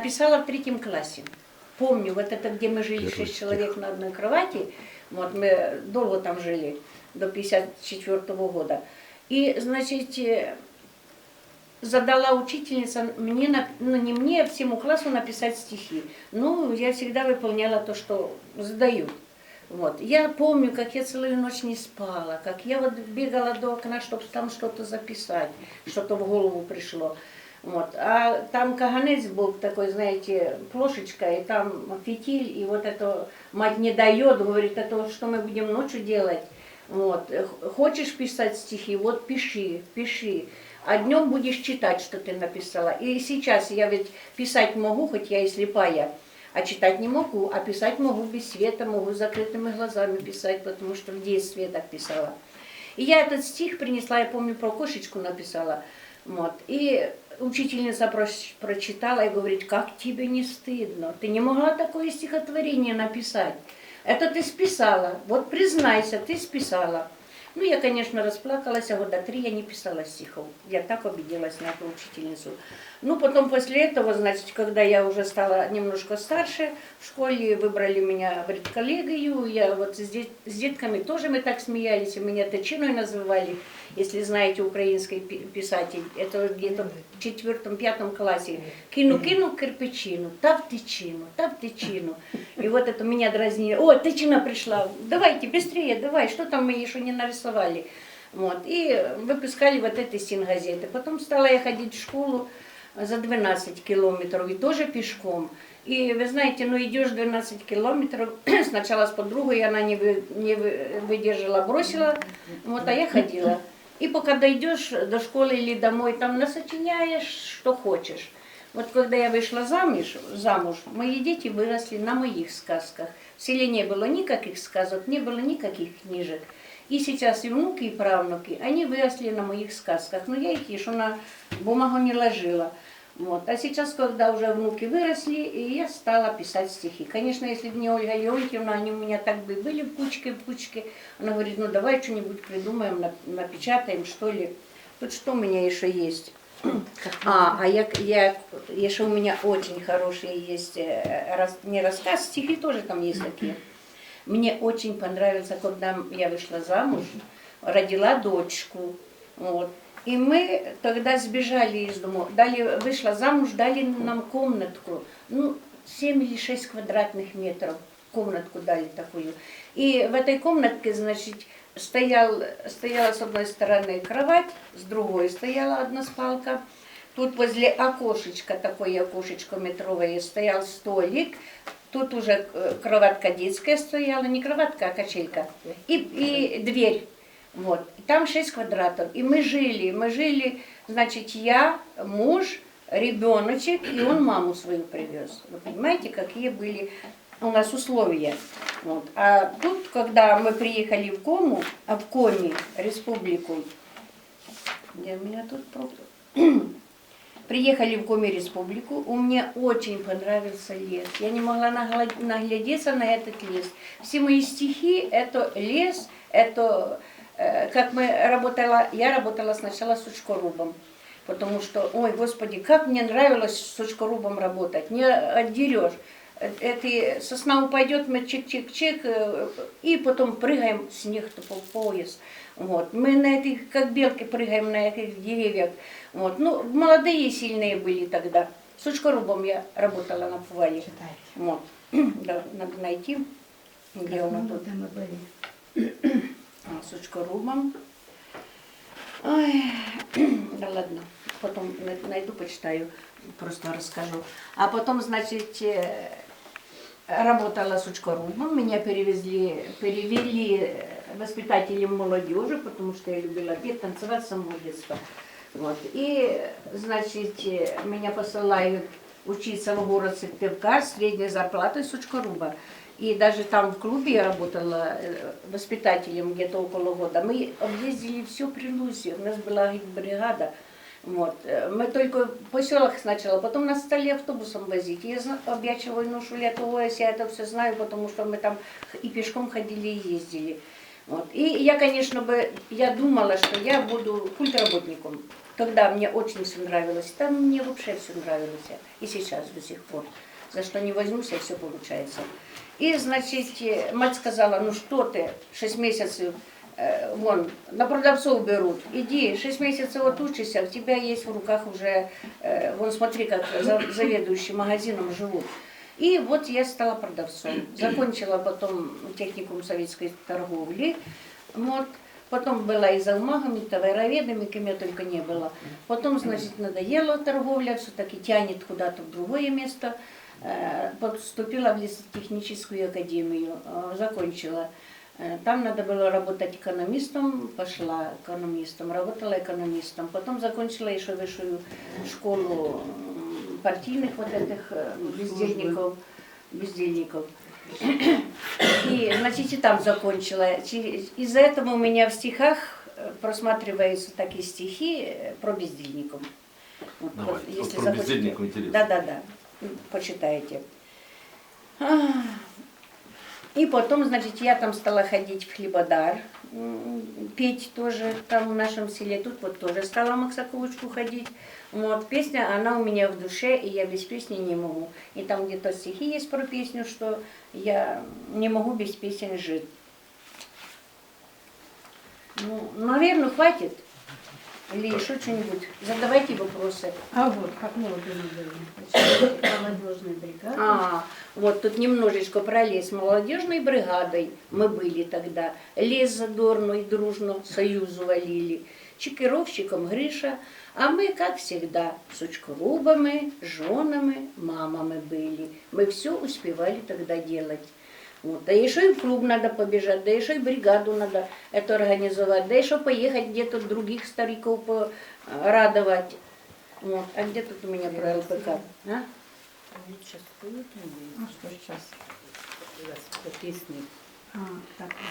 Писала в 3 классе. Помню, вот это, где мы жили 6 человек на одной кровати, вот мы долго там жили, до 54-го года. И, значит, задала учительница мне, ну не мне, а всему классу написать стихи. Ну, я всегда выполняла то, что задают. Вот. Я помню, как я целую ночь не спала, как я вот бегала до окна, чтобы там что-то записать, что-то в голову пришло. Вот. А там каганец был такой, знаете, плошечка, и там фитиль, и вот это мать не дает, говорит, это что мы будем ночью делать. Вот. Хочешь писать стихи, вот пиши, пиши. А днем будешь читать, что ты написала. И сейчас я ведь писать могу, хоть я и слепая, а читать не могу, а писать могу без света, могу с закрытыми глазами писать, потому что в детстве я так писала. И я этот стих принесла, я помню, про кошечку написала. Вот. И учительница прочитала и говорит, как тебе не стыдно? Ты не могла такое стихотворение написать. Это ты списала. Вот признайся, ты списала. Ну, я, конечно, расплакалась, а года 3 я не писала стихов. Я так обиделась на эту учительницу. Ну, потом после этого, значит, когда я уже стала немножко старше, в школе выбрали меня в редколлегию. Я вот с детками тоже мы так смеялись, меня Тичиною называли, если знаете, украинский писатель. Это где-то в 4-5 классе. Кину кирпичину, та в тичину. И вот это меня дразнили. О, Тичина пришла, давайте быстрее, давай, что там мы еще не нарисовали. Вот. И выпускали вот эти стенгазеты. Потом стала я ходить в школу за 12 километров и тоже пешком. И вы знаете, ну идешь 12 километров, сначала с подругой, она не выдержала, бросила, вот, а я ходила. И пока дойдешь до школы или домой, там насочиняешь, что хочешь. Вот когда я вышла замуж, мои дети выросли на моих сказках. В селе не было никаких сказок, не было никаких книжек. И сейчас и внуки, и правнуки, они выросли на моих сказках. Но я их еще на бумагу не ложила. Вот. А сейчас, когда уже внуки выросли, и я стала писать стихи. Конечно, если бы не Ольга Леонтьевна, они у меня так бы были в кучке. Она говорит, ну давай что-нибудь придумаем, напечатаем, что ли. Тут что у меня еще есть? Еще у меня очень хорошие есть, не рассказ, стихи тоже там есть такие. Мне очень понравился, когда я вышла замуж, родила дочку. Вот. И мы тогда сбежали из дома, вышла замуж, дали нам комнатку, ну, 7 или 6 квадратных метров, комнатку дали такую. И в этой комнатке, значит, стояла с одной стороны кровать, с другой стояла одна спалка. Тут возле окошечка, такое окошечко метровое, стоял столик. Тут уже кроватка детская стояла, не кроватка, а качелька. И дверь. Вот. Там 6 квадратов. И мы жили, значит, я, муж, ребеночек, и он маму свою привез. Вы понимаете, какие были у нас условия. Вот. А тут, когда мы приехали в Коми, республику, где у меня тут просто... Приехали в Коми республику, мне очень понравился лес. Я не могла наглядеться на этот лес. Все мои стихи – это лес, это как я работала сначала с сучкорубом. Потому что, ой, Господи, как мне нравилось с сучкорубом работать, не отдерешь. Это сосна упадет, мы чик-чик-чик, и потом прыгаем, снег по пояс. Вот. Мы на этих, как белки, прыгаем на этих деревьях. Вот. Ну, молодые сильные были тогда. С сучкорубом я работала на повале. Вот. Да, надо найти, где он тут. С сучкорубом. Ой, да ладно, потом найду, почитаю, просто расскажу. А потом, значит, работала с сучкорубом, меня перевели воспитателем молодежи, потому что я любила петь, танцевать с самого детства. Вот. И, значит, меня посылают учиться в город Сыктывкар с средней зарплатой сучкоруба. И даже там в клубе я работала воспитателем где-то около года. Мы объездили всю Прилузию, у нас была бригада. Вот. Мы только по селах сначала, потом нас стали автобусом возить. Я объячиваю ношу летовое, я это все знаю, потому что мы там и пешком ходили, и ездили. Вот. И я, конечно, я думала, что я буду культработником. Тогда мне очень все нравилось. Там мне вообще все нравилось. И сейчас до сих пор. За что не возьмусь, все получается. И, значит, мать сказала, ну что ты, 6 месяцев, вон, на продавцов берут. Иди, 6 месяцев вот учишься, у тебя есть в руках уже, вон смотри, как заведующий магазином живут. И вот я стала продавцом. Закончила потом техникум советской торговли. Вот. Потом была и завмагом, и товароведом, и кем я только не была. Потом, значит, надоела торговля, все-таки тянет куда-то в другое место. Поступила в лесотехническую академию, закончила. Там надо было работать экономистом, пошла экономистом, работала экономистом. Потом закончила еще высшую школу партийных вот этих бездельников. И, значит, и там закончила. Из-за этого у меня в стихах просматриваются такие стихи про бездельников. Вот, Давай, если про бездельников интересно. Да, почитайте. И потом, значит, я там стала ходить в хлебодар, петь тоже там в нашем селе. Тут вот тоже стала в Максаковочку ходить. Вот, песня, она у меня в душе, и я без песни не могу. И там где-то стихи есть про песню, что я не могу без песен жить. Ну, наверное, хватит. Или еще что-нибудь. Задавайте вопросы. А вот, как молодые были? Молодежная бригада. Вот тут немножечко про лес. Молодежной бригадой мы были тогда. Лес задорно и дружно союзу валили. Чекировщиком Гриша. А мы, как всегда, с учкорубами, женами, мамами были. Мы все успевали тогда делать. Вот. Да еще и в клуб надо побежать, да еще и бригаду надо это организовать, да еще поехать где-то других стариков радовать. Вот. А где тут у меня про ЛПК? А? А что сейчас? Песни. Так,